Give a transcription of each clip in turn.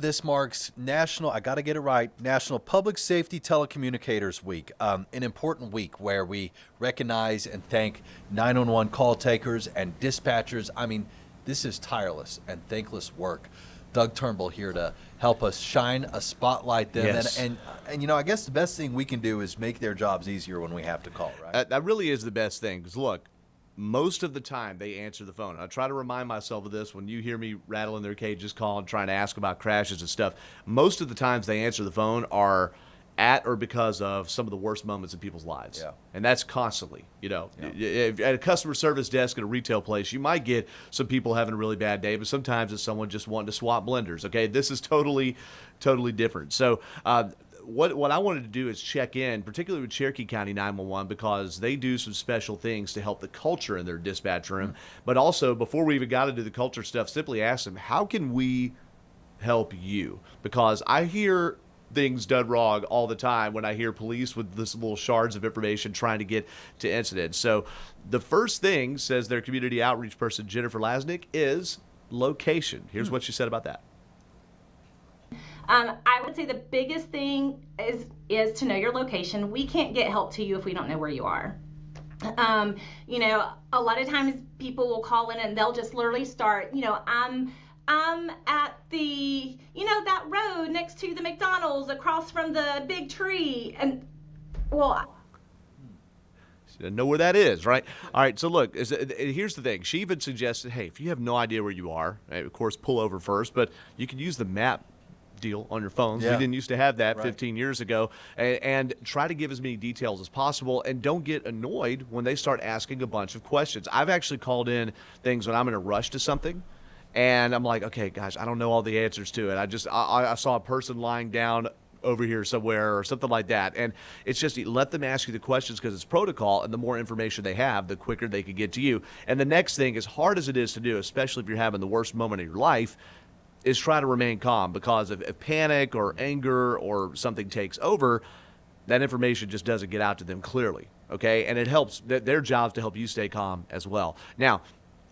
This marks I got to get it right, National Public Safety Telecommunicators Week, an important week where we recognize and thank 911 call takers and dispatchers. I mean, this is tireless and thankless work. Doug Turnbull here to help us shine a spotlight them. Yes. And I guess the best thing we can do is make their jobs easier when we have to call, right? That really is the best thing, because look, most of the time they answer the phone. I try to remind myself of this when you hear me rattling their cages, calling, trying to ask about crashes and stuff. Most of the times they answer the phone are at or because of some of the worst moments in people's lives. Yeah. And that's constantly, Yeah. At a customer service desk at a retail place, you might get some people having a really bad day, but sometimes it's someone just wanting to swap blenders, okay? This is totally different. So, what I wanted to do is check in, particularly with Cherokee County 911, because they do some special things to help the culture in their dispatch room. But also, before we even got into the culture stuff, simply ask them, how can we help you? Because I hear things done wrong all the time when I hear police with this little shards of information trying to get to incidents. So the first thing, says their community outreach person, Jennifer Lasnick, is location. Here's what she said about that. I would say the biggest thing is to know your location. We can't get help to you if we don't know where you are. A lot of times people will call in and they'll just literally start, I'm at the, that road next to the McDonald's across from the big tree. And, well, know where that is, right? All right, so look, here's the thing. She even suggested, hey, if you have no idea where you are, of course, pull over first, but you can use the map deal on your phones. Yeah. We didn't used to have that Right. 15 years ago. And try to give as many details as possible, and don't get annoyed when they start asking a bunch of questions. I've actually called in things when I'm in a rush to something, and I'm like, okay, guys, I don't know all the answers to it. I saw a person lying down over here somewhere or something like that. And it's just, let them ask you the questions because it's protocol, and the more information they have, the quicker they can get to you. And the next thing, as hard as it is to do, especially if you're having the worst moment of your life, is try to remain calm, because if panic or anger or something takes over, that information just doesn't get out to them clearly, okay? And it helps, their job is to help you stay calm as well. Now,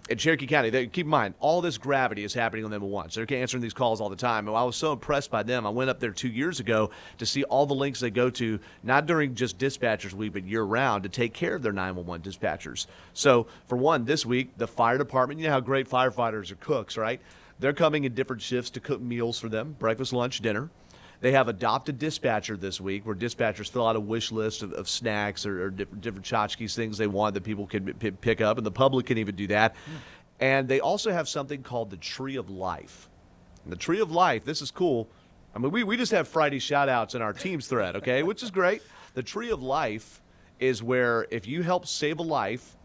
in Cherokee County, keep in mind, all this gravity is happening on them at once. They're answering these calls all the time. And I was so impressed by them. I went up there 2 years ago to see all the links they go to, not during just Dispatchers Week, but year-round, to take care of their 911 dispatchers. So, for one, this week, the fire department, you know how great firefighters are cooks, right? They're coming in different shifts to cook meals for them, breakfast, lunch, dinner. They have adopted dispatcher this week, where dispatchers fill out a wish list of snacks or different tchotchkes, things they want that people can pick up, and the public can even do that. And they also have something called the Tree of Life. And the Tree of Life, this is cool. I mean, we just have Friday shout-outs in our Teams thread, okay, which is great. The Tree of Life is where if you help save a life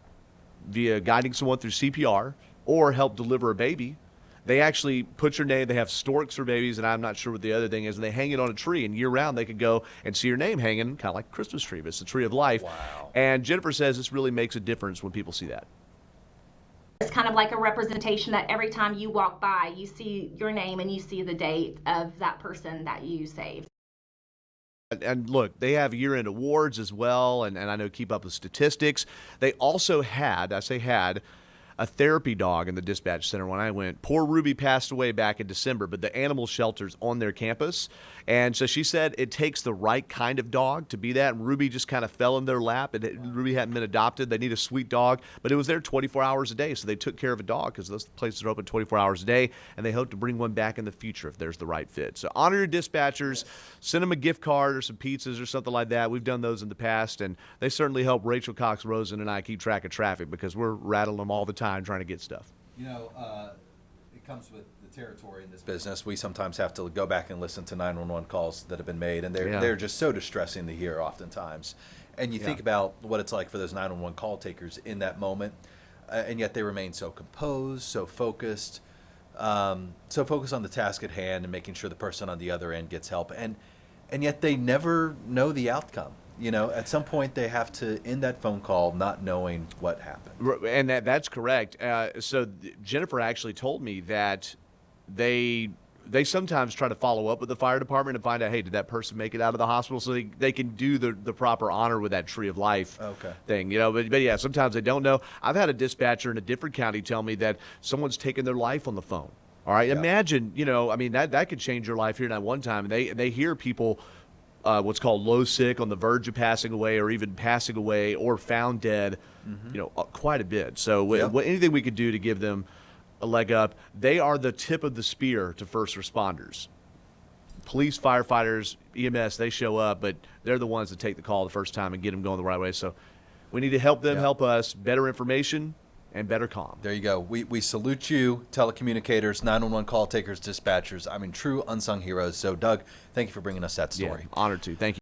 via guiding someone through CPR or help deliver a baby, they actually put your name. They have storks for babies, and I'm not sure what the other thing is, and they hang it on a tree, and year-round they could go and see your name hanging, kind of like a Christmas tree, but it's the Tree of Life. Wow. And Jennifer says this really makes a difference when people see that. it's kind of like a representation that every time you walk by, you see your name and you see the date of that person that you saved. And look, they have year-end awards as well, and I know keep up with statistics. They also had, I say had, a therapy dog in the dispatch center when I went. Poor Ruby passed away back in December, but the animal shelter's on their campus. And so she said it takes the right kind of dog to be that. And Ruby just kind of fell in their lap. And Ruby hadn't been adopted. They need a sweet dog, but it was there 24 hours a day. So they took care of a dog because those places are open 24 hours a day. And they hope to bring one back in the future if there's the right fit. So honor your dispatchers. Send them a gift card or some pizzas or something like that. We've done those in the past. And they certainly help Rachel Cox Rosen and I keep track of traffic because we're rattling them all the time trying to get stuff. You know, it comes with the territory in this business. We sometimes have to go back and listen to 911 calls that have been made, and they're just so distressing to hear oftentimes. And you think about what it's like for those 911 call takers in that moment, and yet they remain so composed, so focused on the task at hand and making sure the person on the other end gets help. And yet they never know the outcome. You know, at some point they have to end that phone call not knowing what happened. And that's correct. So Jennifer actually told me that they sometimes try to follow up with the fire department and find out, hey, did that person make it out of the hospital, so they can do the proper honor with that Tree of Life thing. You know, but yeah, sometimes they don't know. I've had a dispatcher in a different county tell me that someone's taken their life on the phone. All right, Yeah. imagine, I mean, that could change your life here at one time. They hear people, what's called low sick, on the verge of passing away, or even passing away or found dead, quite a bit. So Yep. anything we could do to give them a leg up. They are the tip of the spear to first responders. Police, firefighters, EMS, they show up, but they're the ones that take the call the first time and get them going the right way. So we need to help them, help us. Better information and better comm. There you go. We salute you, telecommunicators, 911 call takers, dispatchers. I mean, true unsung heroes. So, Doug, thank you for bringing us that story. Yeah, honored to. Thank you.